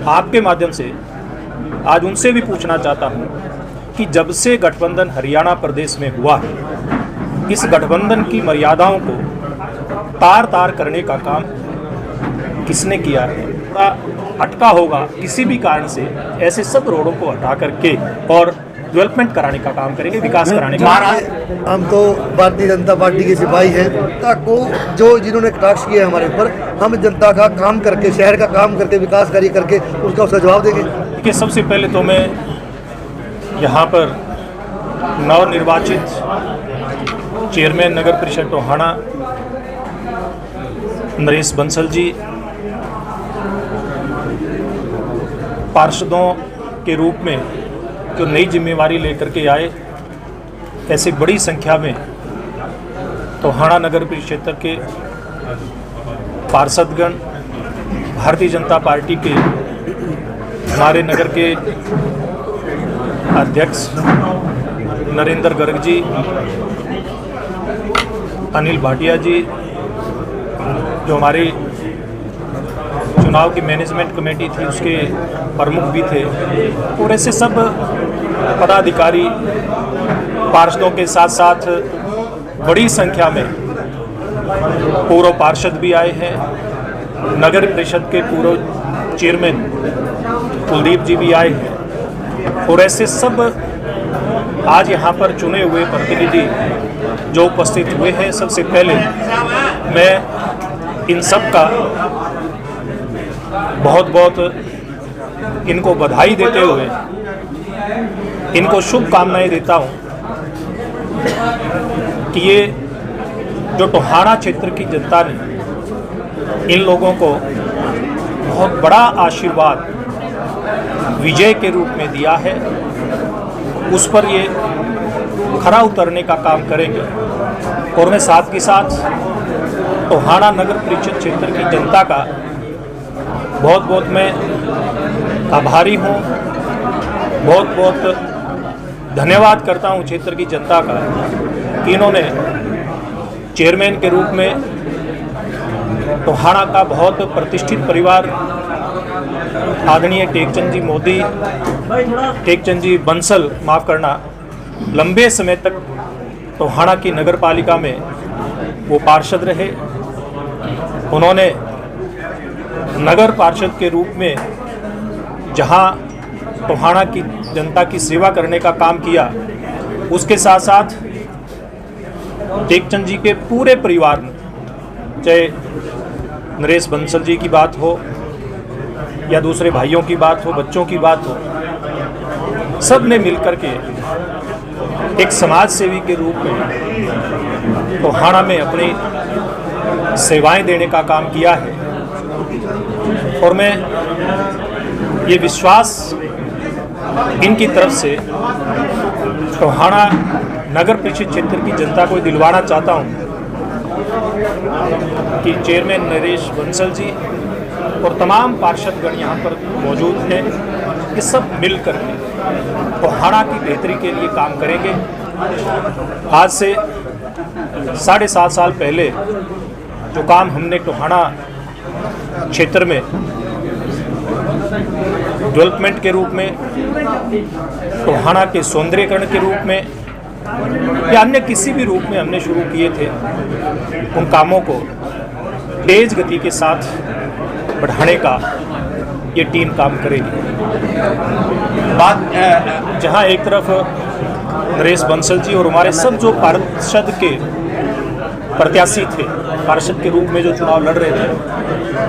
आपके माध्यम से आज उनसे भी पूछना चाहता हूं कि जब से गठबंधन हरियाणा प्रदेश में हुआ है, इस गठबंधन की मर्यादाओं को तार तार करने का काम किसने किया है? थोड़ा अटका होगा किसी भी कारण से, ऐसे सब रोडों को हटा करके और डेवलपमेंट कराने का काम करेंगे, विकास कराने का। हम तो भारतीय जनता पार्टी के सिपाही हैं। जनता को जो जिन्होंने कटाक्ष किया है हमारे ऊपर, हम जनता का काम करके, शहर का काम करके, विकास कार्य करके उसका जवाब देंगे। देखिए, सबसे पहले तो मैं यहाँ पर नवनिर्वाचित चेयरमैन नगर परिषद टोहाना नरेश बंसल जी, पार्षदों के रूप में जो नई जिम्मेवारी लेकर के आए, ऐसी बड़ी संख्या में टोहाना नगर परिषद क्षेत्र के पार्षदगण, भारतीय जनता पार्टी के हमारे नगर के अध्यक्ष नरेंद्र गर्ग जी, अनिल भाटिया जी, जो हमारी चुनाव की मैनेजमेंट कमेटी थी उसके प्रमुख भी थे, और ऐसे सब पदाधिकारी पार्षदों के साथ साथ बड़ी संख्या में पूर्व पार्षद भी आए हैं। नगर परिषद के पूर्व चेयरमैन कुलदीप जी भी आए हैं, और ऐसे सब आज यहाँ पर चुने हुए प्रतिनिधि जो उपस्थित हुए हैं, सबसे पहले मैं इन सब का बहुत बहुत इनको बधाई देते हुए इनको शुभकामनाएं देता हूं कि ये जो टोहाना क्षेत्र की जनता ने इन लोगों को बहुत बड़ा आशीर्वाद विजय के रूप में दिया है, उस पर ये खरा उतरने का काम करेंगे। और मैं साथ के साथ टोहाना नगर परिषद क्षेत्र की जनता का बहुत बहुत मैं आभारी हूँ, बहुत बहुत धन्यवाद करता हूँ क्षेत्र की जनता का कि इन्होंने चेयरमैन के रूप में टोहाना का बहुत प्रतिष्ठित परिवार आदरणीय टेकचंद जी मोदी, टेकचंद जी बंसल, माफ़ करना, लंबे समय तक टोहाना की नगर पालिका में वो पार्षद रहे। उन्होंने नगर पार्षद के रूप में जहां टोहाना की जनता की सेवा करने का काम किया, उसके साथ साथ टेकचंद जी के पूरे परिवार ने, चाहे नरेश बंसल जी की बात हो या दूसरे भाइयों की बात हो, बच्चों की बात हो, सब ने मिलकर के एक समाज सेवी के रूप में टोहाना में अपनी सेवाएं देने का काम किया है। और मैं ये विश्वास इनकी तरफ से टोहाना नगर परिषद क्षेत्र की जनता को दिलवाना चाहता हूँ कि चेयरमैन नरेश बंसल जी और तमाम पार्षदगण यहाँ पर मौजूद हैं, ये सब मिल कर के टोहाना की बेहतरी के लिए काम करेंगे। आज से 7.5 साल पहले जो काम हमने टोहाना क्षेत्र में डेवलपमेंट के रूप में, टोहाना के सौंदर्यीकरण के रूप में या अन्य किसी भी रूप में हमने शुरू किए थे, उन कामों को तेज गति के साथ बढ़ाने का ये टीम काम करेगी। बात जहां एक तरफ नरेश बंसल जी और हमारे सब जो पार्षद के प्रत्याशी थे, पार्षद के रूप में जो चुनाव लड़ रहे थे,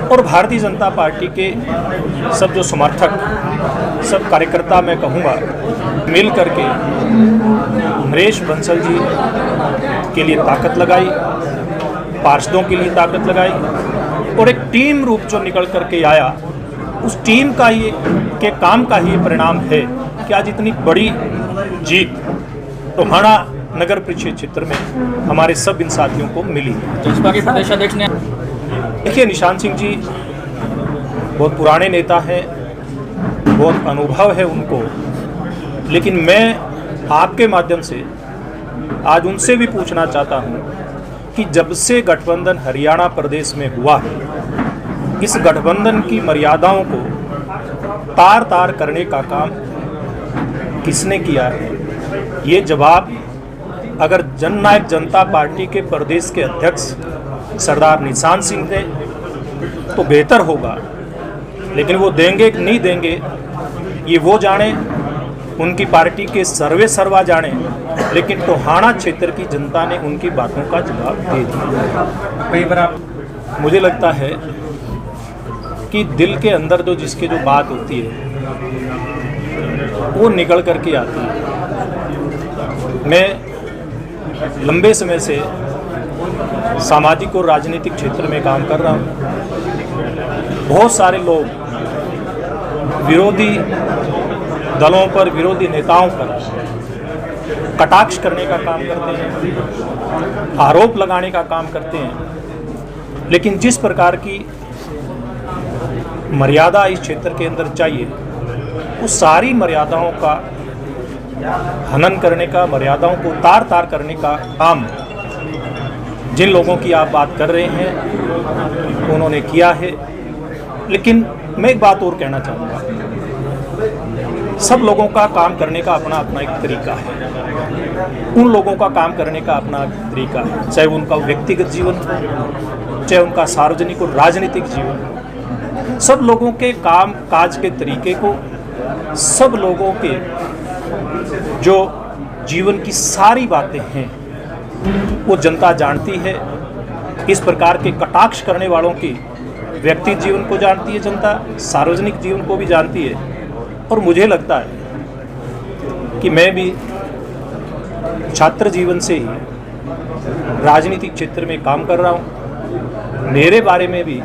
और भारतीय जनता पार्टी के सब जो समर्थक, सब कार्यकर्ता, मैं कहूँगा मिल करके नरेश बंसल जी के लिए ताकत लगाई, पार्षदों के लिए ताकत लगाई, और एक टीम रूप जो निकल करके आया, उस टीम का ये के काम का ही परिणाम है कि आज इतनी बड़ी जीत टोहाना नगर परिषद क्षेत्र में हमारे सब इन साथियों को मिली। जसपा के प्रदेश अध्यक्ष ने, देखिए, निशान सिंह जी बहुत पुराने नेता हैं, बहुत अनुभव है उनको, लेकिन मैं आपके माध्यम से आज उनसे भी पूछना चाहता हूं कि जब से गठबंधन हरियाणा प्रदेश में हुआ है, इस गठबंधन की मर्यादाओं को तार तार करने का काम किसने किया है, ये जवाब अगर जननायक जनता पार्टी के प्रदेश के अध्यक्ष सरदार निशान सिंह दे तो बेहतर होगा, लेकिन वो देंगे कि नहीं देंगे ये वो जाने, उनकी पार्टी के सर्वे सर्वा जाने, लेकिन टोहाना क्षेत्र की जनता ने उनकी बातों का जवाब दे दिया। कई बार मुझे लगता है कि दिल के अंदर जिसके जो बात होती है वो निकल करके आती है। मैं लंबे समय से सामाजिक और राजनीतिक क्षेत्र में काम कर रहा हूँ। बहुत सारे लोग विरोधी दलों पर, विरोधी नेताओं पर कटाक्ष करने का काम करते हैं, आरोप लगाने का काम करते हैं, लेकिन जिस प्रकार की मर्यादा इस क्षेत्र के अंदर चाहिए, उस सारी मर्यादाओं का हनन करने का, मर्यादाओं को तार तार करने का काम जिन लोगों की आप बात कर रहे हैं उन्होंने किया है। लेकिन मैं एक बात और कहना चाहूँगा, सब लोगों का काम करने का अपना अपना एक तरीका है। उन लोगों का काम करने का अपना तरीका है, चाहे उनका व्यक्तिगत जीवन हो, चाहे उनका सार्वजनिक और राजनीतिक जीवन। सब लोगों के काम काज के तरीके को, सब लोगों के जो जीवन की सारी बातें हैं वो जनता जानती है। इस प्रकार के कटाक्ष करने वालों की व्यक्तिगत जीवन को जानती है जनता, सार्वजनिक जीवन को भी जानती है। और मुझे लगता है कि मैं भी छात्र जीवन से ही राजनीतिक क्षेत्र में काम कर रहा हूँ। मेरे बारे में भी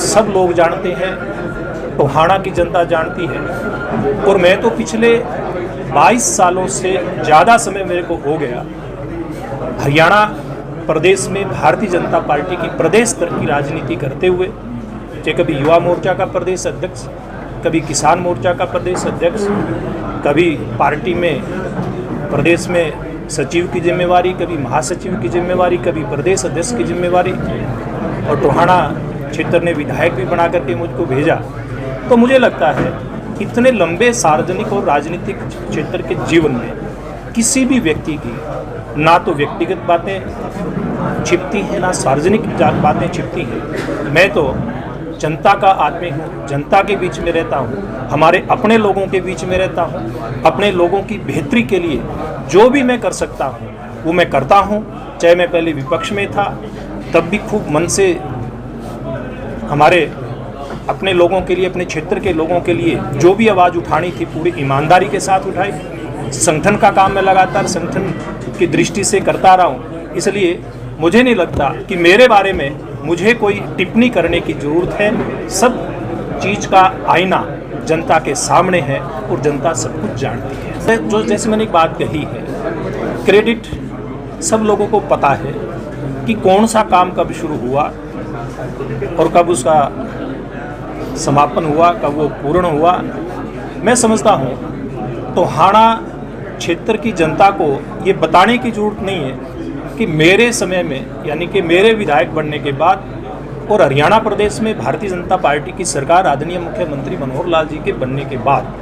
सब लोग जानते हैं, टोहाना की जनता जानती है। और मैं तो पिछले 22 सालों से ज़्यादा समय मेरे को हो गया हरियाणा प्रदेश में भारतीय जनता पार्टी की प्रदेश स्तर की राजनीति करते हुए, चाहे कभी युवा मोर्चा का प्रदेश अध्यक्ष, कभी किसान मोर्चा का प्रदेश अध्यक्ष, कभी पार्टी में प्रदेश में सचिव की जिम्मेवारी, कभी महासचिव की जिम्मेवारी, कभी प्रदेश अध्यक्ष की जिम्मेवारी, और टोहाना क्षेत्र ने विधायक भी बना करके मुझको भेजा। तो मुझे लगता है इतने लंबे सार्वजनिक और राजनीतिक क्षेत्र के जीवन में किसी भी व्यक्ति की ना तो व्यक्तिगत बातें छिपती हैं, ना सार्वजनिक बातें छिपती हैं। मैं तो जनता का आदमी हूँ, जनता के बीच में रहता हूँ, हमारे अपने लोगों के बीच में रहता हूँ। अपने लोगों की बेहतरी के लिए जो भी मैं कर सकता हूँ वो मैं करता हूँ। चाहे मैं पहले विपक्ष में था तब भी खूब मन से हमारे अपने लोगों के लिए, अपने क्षेत्र के लोगों के लिए जो भी आवाज़ उठानी थी पूरी ईमानदारी के साथ उठाई। संगठन का काम मैं लगातार संगठन की दृष्टि से करता रहा हूँ। इसलिए मुझे नहीं लगता कि मेरे बारे में मुझे कोई टिप्पणी करने की ज़रूरत है। सब चीज़ का आईना जनता के सामने है और जनता सब कुछ जानती है। जो जैसे मैंने एक बात कही है, क्रेडिट सब लोगों को पता है कि कौन सा काम कब शुरू हुआ और कब उसका समापन हुआ, कब वो पूर्ण हुआ। मैं समझता हूँ टोहाना क्षेत्र की जनता को ये बताने की ज़रूरत नहीं है कि मेरे समय में, यानी कि मेरे विधायक बनने के बाद और हरियाणा प्रदेश में भारतीय जनता पार्टी की सरकार आदरणीय मुख्यमंत्री मनोहर लाल जी के बनने के बाद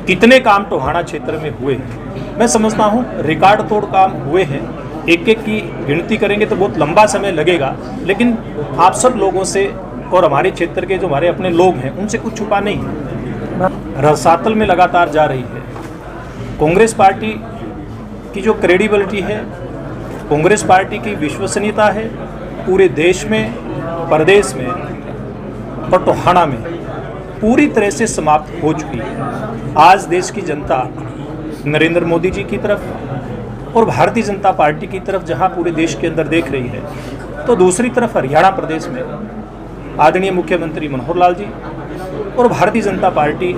कितने काम टोहाना क्षेत्र में हुए हैं। मैं समझता हूँ रिकॉर्ड तोड़ काम हुए हैं। एक एक की गिनती करेंगे तो बहुत लंबा समय लगेगा, लेकिन आप सब लोगों से और हमारे क्षेत्र के जो हमारे अपने लोग हैं उनसे कुछ छुपा नहीं है। रसातल में लगातार जा रही है। कांग्रेस पार्टी की जो क्रेडिबिलिटी है, कांग्रेस पार्टी की विश्वसनीयता है, पूरे देश में, प्रदेश में और टोहाना में पूरी तरह से समाप्त हो चुकी है। आज देश की जनता नरेंद्र मोदी जी की तरफ और भारतीय जनता पार्टी की तरफ जहां पूरे देश के अंदर देख रही है, तो दूसरी तरफ हरियाणा प्रदेश में आदरणीय मुख्यमंत्री मनोहर लाल जी और भारतीय जनता पार्टी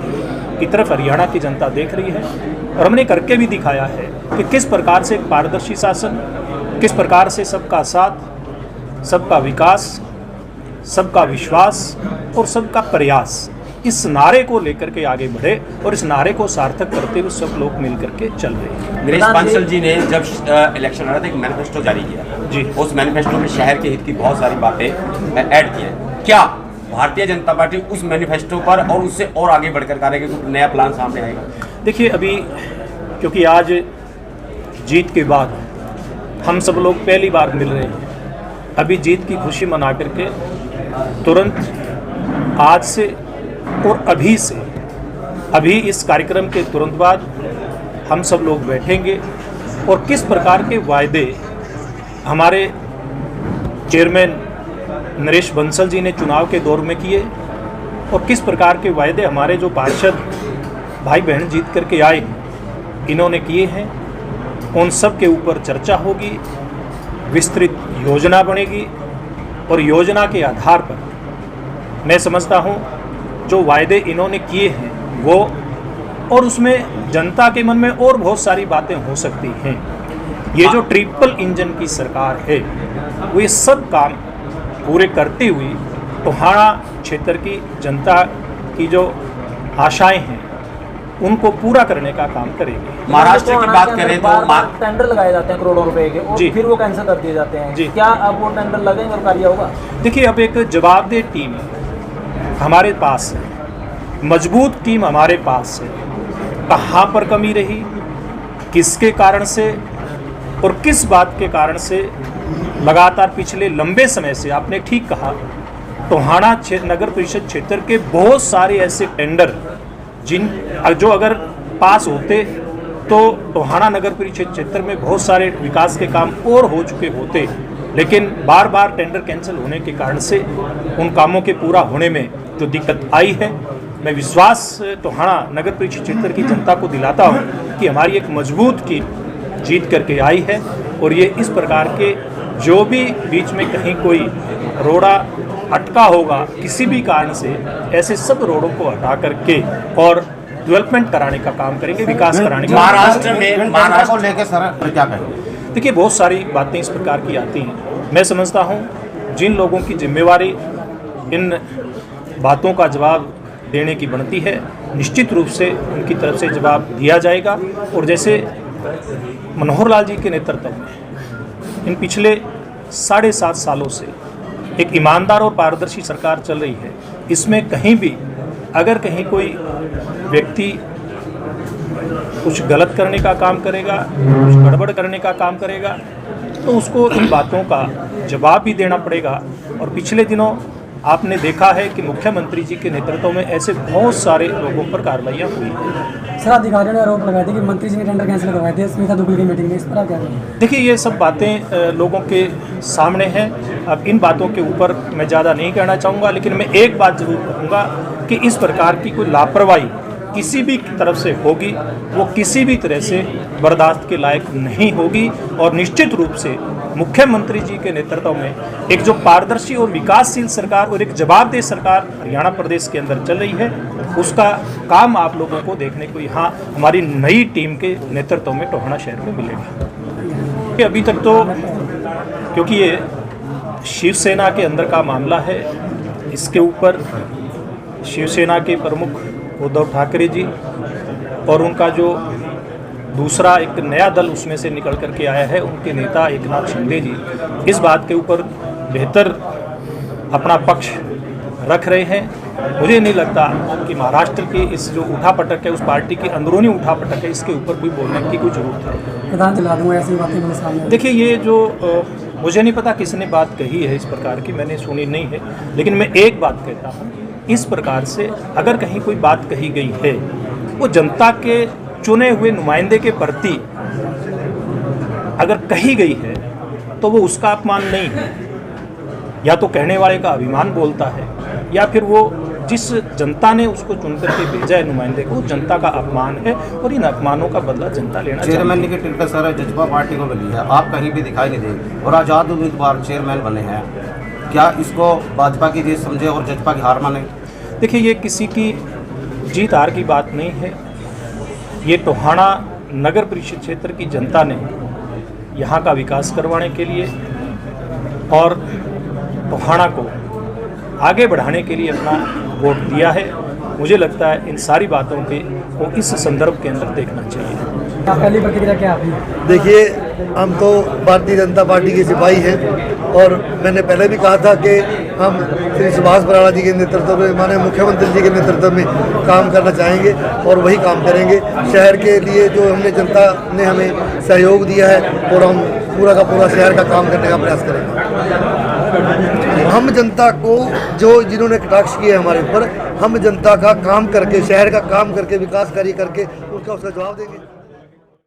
की तरफ हरियाणा की जनता देख रही है। और हमने करके भी दिखाया है कि किस प्रकार से एक पारदर्शी शासन, किस प्रकार से सबका साथ, सबका विकास, सबका विश्वास और सबका प्रयास, इस नारे को लेकर के आगे बढ़े और इस नारे को सार्थक करते हुए सब लोग मिलकर के चल रहे हैं। नरेश बांसल जी ने जब इलेक्शन आ रहा था एक मैनिफेस्टो जारी किया जी, उस मैनिफेस्टो में शहर के हित की बहुत सारी बातें ऐड की हैं। क्या भारतीय जनता पार्टी उस मैनिफेस्टो पर और उससे और आगे बढ़कर करेगी, कुछ नया प्लान सामने आएगा? देखिए, अभी क्योंकि आज जीत के बाद हम सब लोग पहली बार मिल रहे हैं, अभी जीत की खुशी मना करके तुरंत आज से और अभी इस कार्यक्रम के तुरंत बाद हम सब लोग बैठेंगे और किस प्रकार के वायदे हमारे चेयरमैन नरेश बंसल जी ने चुनाव के दौर में किए और किस प्रकार के वायदे हमारे जो पार्षद भाई बहन जीत करके आए इन्होंने किए हैं, उन सब के ऊपर चर्चा होगी, विस्तृत योजना बनेगी और योजना के आधार पर मैं समझता हूँ जो वायदे इन्होंने किए हैं वो, और उसमें जनता के मन में और बहुत सारी बातें हो सकती हैं। ये जो ट्रिपल इंजन की सरकार है वो ये सब काम पूरे करते हुए टोहाना क्षेत्र की जनता की जो आशाएं हैं उनको पूरा करने का काम करेगी। महाराष्ट्र की बात करें तो टेंडर लगाए जाते हैं करोड़ों रुपए के और जी। फिर वो कैंसिल कर दिए जाते हैं जी। क्या अब वो टेंडर लगेंगे और कार्य होगा? देखिए, अब एक जवाबदेह टीम हमारे पास है, मजबूत टीम हमारे पास है। कहाँ पर कमी रही, किसके कारण से और किस बात के कारण से लगातार पिछले लंबे समय से, आपने ठीक कहा, टोहाना नगर परिषद क्षेत्र के बहुत सारे ऐसे टेंडर जो अगर पास होते तो टोहाना नगर परिषद क्षेत्र में बहुत सारे विकास के काम और हो चुके होते, लेकिन बार बार टेंडर कैंसिल होने के कारण से उन कामों के पूरा होने में जो दिक्कत आई है, मैं विश्वास टोहाना नगर परिषद क्षेत्र की जनता को दिलाता हूँ कि हमारी एक मजबूत टीम जीत करके आई है और ये इस प्रकार के जो भी बीच में कहीं कोई रोड़ा अटका होगा किसी भी कारण से, ऐसे सब रोडों को हटा करके और डेवलपमेंट कराने का काम करेंगे, विकास कराने का। महाराष्ट्र को लेकर सर क्या कहें? देखिए, बहुत सारी बातें इस प्रकार की आती हैं। मैं समझता हूँ जिन लोगों की जिम्मेवारी इन बातों का जवाब देने की बनती है, निश्चित रूप से उनकी तरफ से जवाब दिया जाएगा। और जैसे मनोहर लाल जी के नेतृत्व में इन पिछले 7.5 सालों से एक ईमानदार और पारदर्शी सरकार चल रही है, इसमें कहीं भी अगर कहीं कोई व्यक्ति कुछ गलत करने का काम करेगा, कुछ गड़बड़ करने का काम करेगा, तो उसको इन बातों का जवाब भी देना पड़ेगा। और पिछले दिनों आपने देखा है कि मुख्यमंत्री जी के नेतृत्व में ऐसे बहुत सारे लोगों पर कार्रवाइयाँ हुई हैं। सर, अधिकारियों ने आरोप लगाए थे कि मंत्री जी ने टेंडर कैंसिल करवाए थे स्मिता दुबे की मीटिंग में, इस पर आप क्या करेंगे? देखिए, ये सब बातें लोगों के सामने हैं। अब इन बातों के ऊपर मैं ज़्यादा नहीं कहना चाहूँगा, लेकिन मैं एक बात ज़रूर कहूँगा कि इस प्रकार की कोई लापरवाही किसी भी तरफ से होगी वो किसी भी तरह से बर्दाश्त के लायक नहीं होगी। और निश्चित रूप से मुख्यमंत्री जी के नेतृत्व में एक जो पारदर्शी और विकासशील सरकार और एक जवाबदेह सरकार हरियाणा प्रदेश के अंदर चल रही है, उसका काम आप लोगों को देखने को यहाँ हमारी नई टीम के नेतृत्व में टोहाना शहर में मिलेगा। अभी तक तो क्योंकि ये शिवसेना के अंदर का मामला है, इसके ऊपर शिवसेना के प्रमुख उद्धव ठाकरे जी और उनका जो दूसरा एक नया दल उसमें से निकल करके आया है, उनके नेता एकनाथ शिंदे जी इस बात के ऊपर बेहतर अपना पक्ष रख रहे हैं। मुझे नहीं लगता कि महाराष्ट्र की इस जो उठापटक है, उस पार्टी की अंदरूनी उठापटक है, इसके ऊपर कोई बोलने की कोई ज़रूरत है। प्रधान दिला दूंगा ऐसी बातें मेरे सामने। देखिए, ये जो मुझे नहीं पता किसने बात कही है इस प्रकार की, मैंने सुनी नहीं है, लेकिन मैं एक बात कहता हूँ, इस प्रकार से अगर कहीं कोई बात कही गई है वो जनता के चुने हुए नुमाइंदे के प्रति अगर कही गई है तो वो उसका अपमान नहीं है, या तो कहने वाले का अभिमान बोलता है, या फिर वो जिस जनता ने उसको चुन करके भेजा है नुमाइंदे को, जनता का अपमान है और इन अपमानों का बदला जनता लेना चाहिए। चेयरमैन की टिकट सर जजपा पार्टी को मिली है, आप कहीं भी दिखाई नहीं देंगे और आज़ाद उम्मीदवार चेयरमैन बने हैं, क्या इसको भाजपा की जीत समझे और जजपा की हार माने? देखिए, ये किसी की जीत हार की बात नहीं है, ये टोहाना नगर परिषद क्षेत्र की जनता ने यहाँ का विकास करवाने के लिए और टोहाना को आगे बढ़ाने के लिए अपना वोट दिया है। मुझे लगता है इन सारी बातों को इस संदर्भ के अंदर देखना चाहिए। पहली प्रतिक्रिया क्या आपकी? देखिए, हम तो भारतीय जनता पार्टी के सिपाही हैं और मैंने पहले भी कहा था कि हम श्री सुभाष बराला जी के नेतृत्व में, माननीय मुख्यमंत्री जी के नेतृत्व में काम करना चाहेंगे और वही काम करेंगे। शहर के लिए जो हमने जनता ने हमें सहयोग दिया है और हम पूरा का पूरा शहर का काम करने का प्रयास करेंगे। हम जनता को जो जिन्होंने कटाक्ष किया है हमारे ऊपर, हम जनता का काम करके, शहर का काम करके, विकास कार्य करके उसका जवाब देंगे।